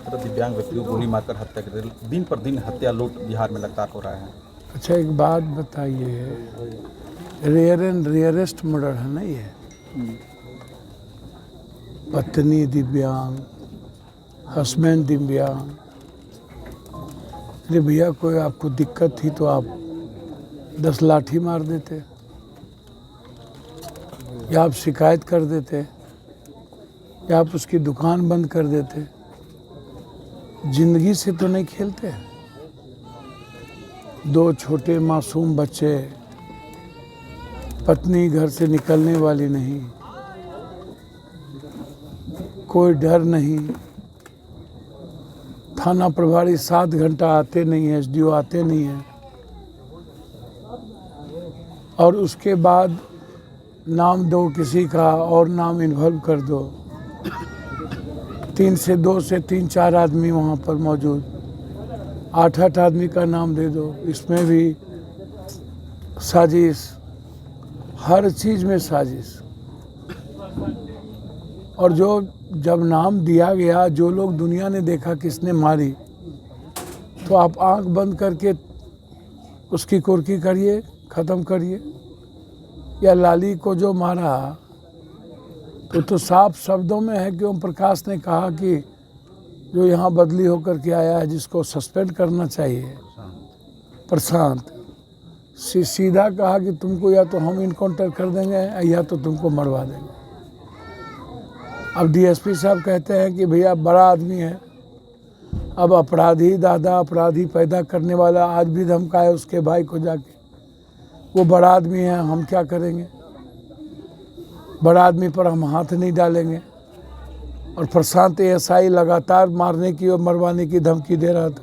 तरह दिव्यांग व्यक्ति को गोली मारकर हत्या कर दी। दिन पर दिन हत्या लूट बिहार में लगातार हो रहा है। अच्छा एक बात बताइए, रेयर एंड रेयरेस्ट मर्डर है ना ये? पत्नी दिव्यांग, हस्बैंड दिव्यांग। अरे भैया कोई आपको दिक्कत थी तो आप 10 लाठी मार देते, या आप शिकायत कर देते, या आप उसकी दुकान बंद कर देते। जिंदगी से तो नहीं खेलते। 2 छोटे मासूम बच्चे, पत्नी घर से निकलने वाली नहीं, कोई डर नहीं, थाना प्रभारी 7 घंटा आते नहीं हैं, एसडीओ आते नहीं हैं, और उसके बाद नाम दो किसी का और नाम इन्वॉल्व कर दो। 2 से 3-4 आदमी वहाँ पर मौजूद, 8 आदमी का नाम दे दो। इसमें भी साजिश, हर चीज़ में साजिश। और जो जब नाम दिया गया, जो लोग दुनिया ने देखा किसने मारी, तो आप आंख बंद करके उसकी कुर्की करिए, ख़त्म करिए। या लाली को जो मारा तो साफ शब्दों में है कि ओम प्रकाश ने कहा कि जो यहाँ बदली होकर के आया है, जिसको सस्पेंड करना चाहिए, प्रशांत, सीधा कहा कि तुमको या तो हम इनकाउंटर कर देंगे या तो तुमको मरवा देंगे। अब डीएसपी साहब कहते हैं कि भैया बड़ा आदमी है। अब अपराधी दादा, अपराधी पैदा करने वाला आज भी धमकाए उसके भाई को जाके, वो बड़ा आदमी है, हम क्या करेंगे? बड़ा आदमी पर हम हाथ नहीं डालेंगे। और प्रशांत एएसआई लगातार मारने की और मरवाने की धमकी दे रहा था।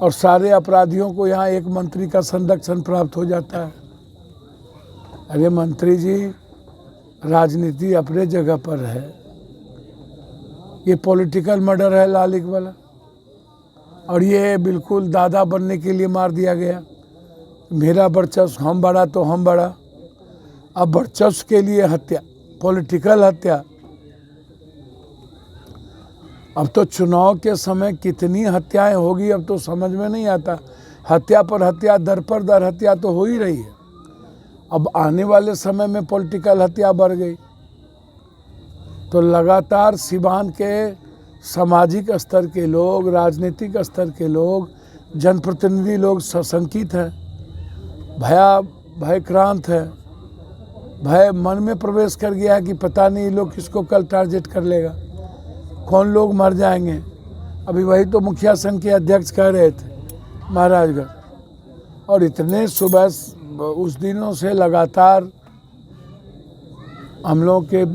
और सारे अपराधियों को यहाँ एक मंत्री का संरक्षण प्राप्त हो जाता है। अरे मंत्री जी, राजनीति अपने जगह पर है, ये पॉलिटिकल मर्डर है लालिक वाला। और ये बिल्कुल दादा बनने के लिए मार दिया गया। मेरा वर्चस्व, हम बड़ा तो हम बड़ा। अब वर्चस्व के लिए हत्या, पॉलिटिकल हत्या। अब तो चुनाव के समय कितनी हत्याएं होगी अब तो समझ में नहीं आता। हत्या पर हत्या, दर पर दर हत्या तो हो ही रही है। अब आने वाले समय में पॉलिटिकल हत्या बढ़ गई तो लगातार सिवान के सामाजिक स्तर के लोग, राजनीतिक स्तर के लोग, जनप्रतिनिधि लोग सशंकित हैं, भयक्रांत है। भय मन में प्रवेश कर गया है कि पता नहीं लोग किसको कल टारगेट कर लेगा, कौन लोग मर जाएंगे। अभी वही तो मुखिया संघ के अध्यक्ष कह रहे थे महाराजगढ़। और इतने सुबह उस दिनों से लगातार हम लोग के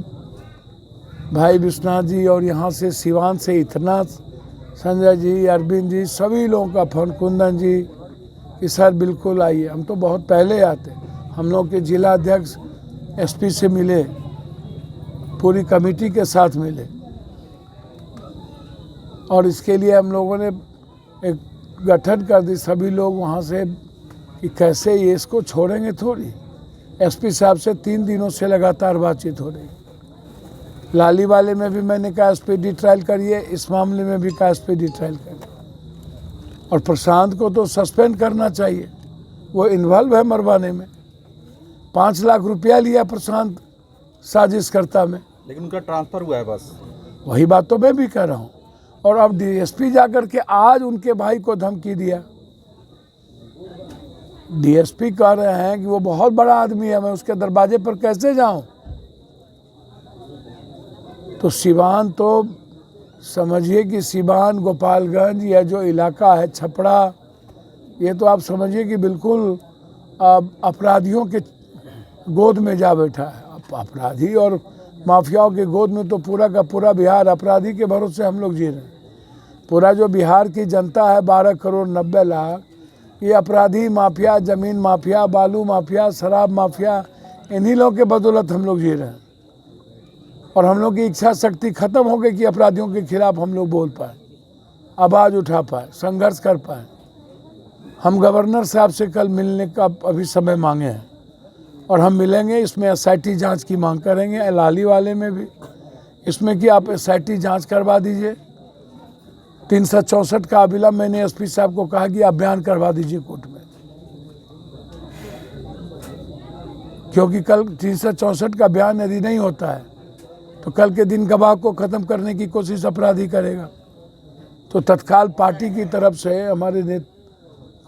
भाई विश्वनाथ जी और यहाँ से सिवान से इतना संजय जी, अरविंद जी, सभी लोगों का फोन, कुंदन जी कि सर बिल्कुल आइए। हम तो बहुत पहले आते, हम लोग के जिला अध्यक्ष एसपी से मिले, पूरी कमेटी के साथ मिले। और इसके लिए हम लोगों ने एक गठन कर दी, सभी लोग वहाँ से, कि कैसे ये इसको छोड़ेंगे थोड़ी। एसपी साहब से 3 दिनों से लगातार बातचीत हो रही। लाली वाले में भी मैंने कहा स्पीडी ट्रायल करिए, इस मामले में भी कहा स्पीडी ट्रायल करिए। और प्रशांत को तो सस्पेंड करना चाहिए, वो इन्वॉल्व है मरवाने में। 5 लाख रुपया लिया प्रशांत साजिशकर्ता में, लेकिन उनका ट्रांसफर हुआ है बस। वही बात तो मैं भी कह रहा हूँ। और अब डीएसपी जाकर के आज उनके भाई को धमकी दिया। डीएसपी कह रहे हैं कि वो बहुत बड़ा आदमी है, मैं उसके दरवाजे पर कैसे जाऊं। तो सिवान तो समझिए कि सिवान, गोपालगंज, या जो इलाका है छपरा, ये तो आप समझिए कि बिल्कुल अपराधियों के गोद में जा बैठा है। अपराधी और माफियाओं के गोद में तो पूरा का पूरा बिहार अपराधी के भरोसे हम लोग जी रहे हैं। पूरा जो बिहार की जनता है 12 करोड़ 90 लाख, ये अपराधी, माफिया, ज़मीन माफिया, बालू माफिया, शराब माफिया, इन्हीं लोगों के बदौलत हम लोग जी रहे हैं। और हम लोग की इच्छा शक्ति खत्म हो गई कि अपराधियों के खिलाफ हम लोग बोल पाए, आवाज़ उठा पाए, संघर्ष कर पाए। हम गवर्नर साहब से कल मिलने का अभी समय मांगे हैं और हम मिलेंगे। इसमें एसआईटी जांच की मांग करेंगे, लाली वाले में भी, इसमें कि आप SIT जांच करवा दीजिए। 364 का अभिलंब मैंने SP साहब को कहा कि आप बयान करवा दीजिए कोर्ट में, क्योंकि कल 364 का बयान यदि नहीं होता है तो कल के दिन गवाह को ख़त्म करने की कोशिश अपराधी करेगा। तो तत्काल पार्टी की तरफ से, हमारे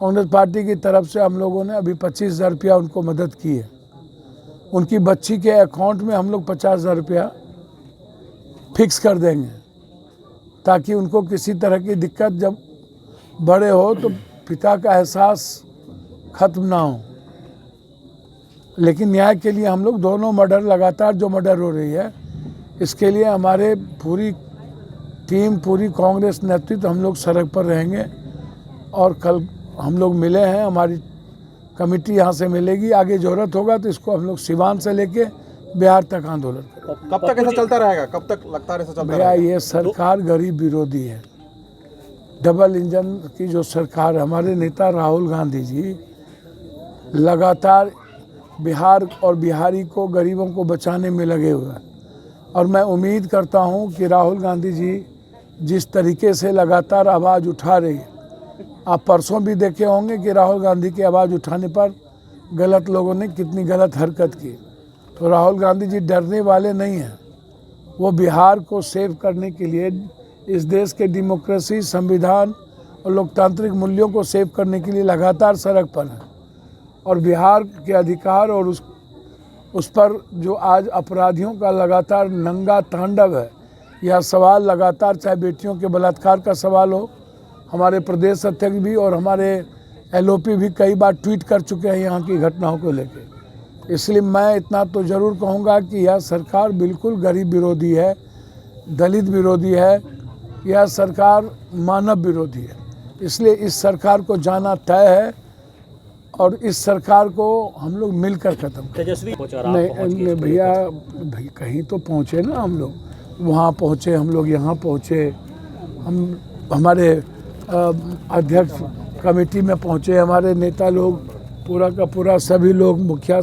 कांग्रेस पार्टी की तरफ से हम लोगों ने अभी 25,000 रुपया उनको मदद की है। उनकी बच्ची के अकाउंट में हम लोग 50,000 रुपया फिक्स कर देंगे, ताकि उनको किसी तरह की दिक्कत जब बड़े हो तो पिता का एहसास खत्म ना हो। लेकिन न्याय के लिए हम लोग दोनों मर्डर, लगातार जो मर्डर हो रही है, इसके लिए हमारे पूरी टीम, पूरी कांग्रेस नेतृत्व हम लोग सड़क पर रहेंगे। और कल हम लोग मिले हैं, हमारी कमेटी यहाँ से मिलेगी। आगे ज़रूरत होगा तो इसको हम लोग सिवान से लेके बिहार तक आंदोलन करेंगे। कब तक ऐसा चलता रहेगा? कब तक लगता है ऐसा चलता भैया, रहेगा? ये सरकार गरीब विरोधी है। डबल इंजन की जो सरकार, हमारे नेता राहुल गांधी जी लगातार बिहार और बिहारी को, गरीबों को बचाने में लगे हुए हैं। और मैं उम्मीद करता हूं कि राहुल गांधी जी जिस तरीके से लगातार आवाज़ उठा रही है, आप परसों भी देखे होंगे कि राहुल गांधी की आवाज़ उठाने पर गलत लोगों ने कितनी गलत हरकत की। तो राहुल गांधी जी डरने वाले नहीं हैं। वो बिहार को सेव करने के लिए, इस देश के डेमोक्रेसी, संविधान और लोकतांत्रिक मूल्यों को सेव करने के लिए लगातार सड़क पर हैं। और बिहार के अधिकार और उस पर जो आज अपराधियों का लगातार नंगा तांडव है, यह सवाल लगातार, चाहे बेटियों के बलात्कार का सवाल हो, हमारे प्रदेश अध्यक्ष भी और हमारे LOP भी कई बार ट्वीट कर चुके हैं यहाँ की घटनाओं को लेकर। इसलिए मैं इतना तो ज़रूर कहूँगा कि यह सरकार बिल्कुल गरीब विरोधी है, दलित विरोधी है, यह सरकार मानव विरोधी है। इसलिए इस सरकार को जाना तय है और इस सरकार को हम लोग मिलकर खत्म करें। तेजस्वी नहीं भैया, कहीं तो पहुँचे ना हम लोग, वहाँ पहुँचे, हम लोग यहाँ पहुँचे, हम हमारे अध्यक्ष कमेटी में पहुँचे, हमारे नेता लोग पूरा का पूरा सभी लोग, मुखिया